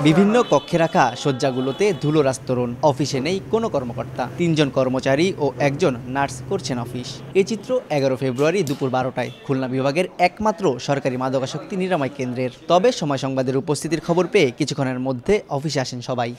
বিভিন্ন কক্ষে রাখা শয্যাগুলোতে ধুলোর আস্তরণ। অফিসে নেই কোনো কর্মকর্তা, ৩ জন কর্মচারী ও একজন নার্স করছেন অফিস। এই চিত্র ১১ ফেব্রুয়ারি দুপুর ১২টায় খুলনা বিভাগের একমাত্র সরকারি মাদকাসক্তি নিরাময় কেন্দ্রের। তবে সময় সংবাদের উপস্থিতির খবর পেয়ে কিছুক্ষণের মধ্যে অফিসে আসেন সবাই।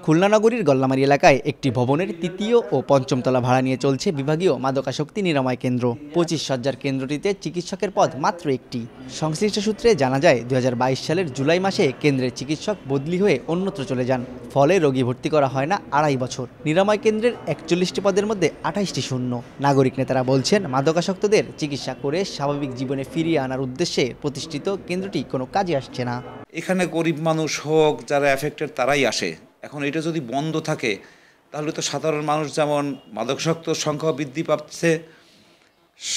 খুলনা নগরীর গল্লামারী এলাকায় একটি ভবনের ৩য় ও ৫ম তলা ভাড়া নিয়ে চলছে বিভাগীয় মাদকাসক্তি নিরাময় কেন্দ্র। ২৫ শয্যার কেন্দ্রটিতে চিকিৎসকের পদ মাত্র একটি। সংশ্লিষ্ট সূত্রে জানা যায় ২০২২ সালের জুলাই মাসে কেন্দ্রের চিকিৎসক বদলি হয়ে অন্যত্র চলে যান। ফলে রোগী ভর্তি করা হয় না ২.৫ বছর। নিরাময় কেন্দ্রের ৪১টি পদের মধ্যে ২৮টি শূন্য। নাগরিক নেতারা বলছেন, মাদকাসক্তদের চিকিৎসা করে স্বাভাবিক জীবনে ফিরিয়ে আনার উদ্দেশ্যে প্রতিষ্ঠিত কেন্দ্রটি কোনো কাজে আসছে না। এখানে গরিব মানুষ হোক, যারা এফেক্টেড তারাই আসে। এখন এটা যদি বন্ধ থাকে তাহলে তো সাধারণ মানুষ যেমন মাদকাসক্তর সংখ্যা বৃদ্ধি পাচ্ছে,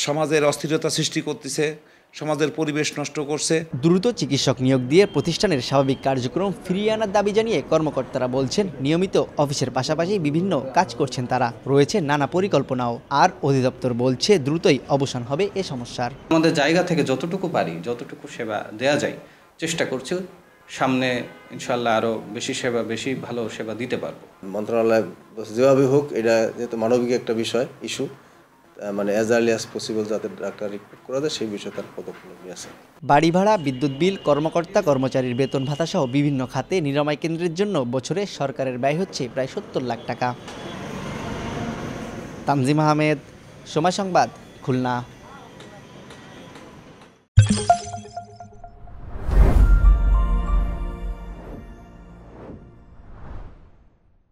সমাজের অস্থিরতা সৃষ্টি করতেছে, সমাজের পরিবেশ নষ্ট করছে। দ্রুত চিকিৎসক নিয়োগ দিয়ে প্রতিষ্ঠানের স্বাভাবিক কার্যক্রম ফিরিয়ে আনার দাবি জানিয়ে কর্মকর্তারা বলছেন, নিয়মিত অফিসের পাশাপাশি বিভিন্ন কাজ করছেন তারা। রয়েছে নানা পরিকল্পনাও। আর অধিদপ্তর বলছে দ্রুতই অবসান হবে এ সমস্যার। আমাদের জায়গা থেকে যতটুকু পারি, যতটুকু সেবা দেয়া যায় চেষ্টা করছি। সামনে ইনশাল্লাহ আরও বেশি ভালো সেবা দিতে পারবো। মন্ত্রণালয় যেভাবে হোক, এটা যেহেতু মানবিক একটা বিষয়, ইস্যু, মানে অ্যাজ আর্লি অ্যাজ পসিবল যাতে ডাক্তার রিক্রুট করা যায় সেই বিষয়ে তার পদক্ষেপ নিয়েছে। বাড়ি ভাড়া, বিদ্যুৎ বিল, কর্মকর্তা কর্মচারীর বেতন ভাতা সহ বিভিন্ন খাতে নিরাময় কেন্দ্রের জন্য বছরে সরকারের ব্যয় হচ্ছে প্রায় ৭০ লাখ টাকা। তানজিম আহমেদ, সময় সংবাদ, খুলনা।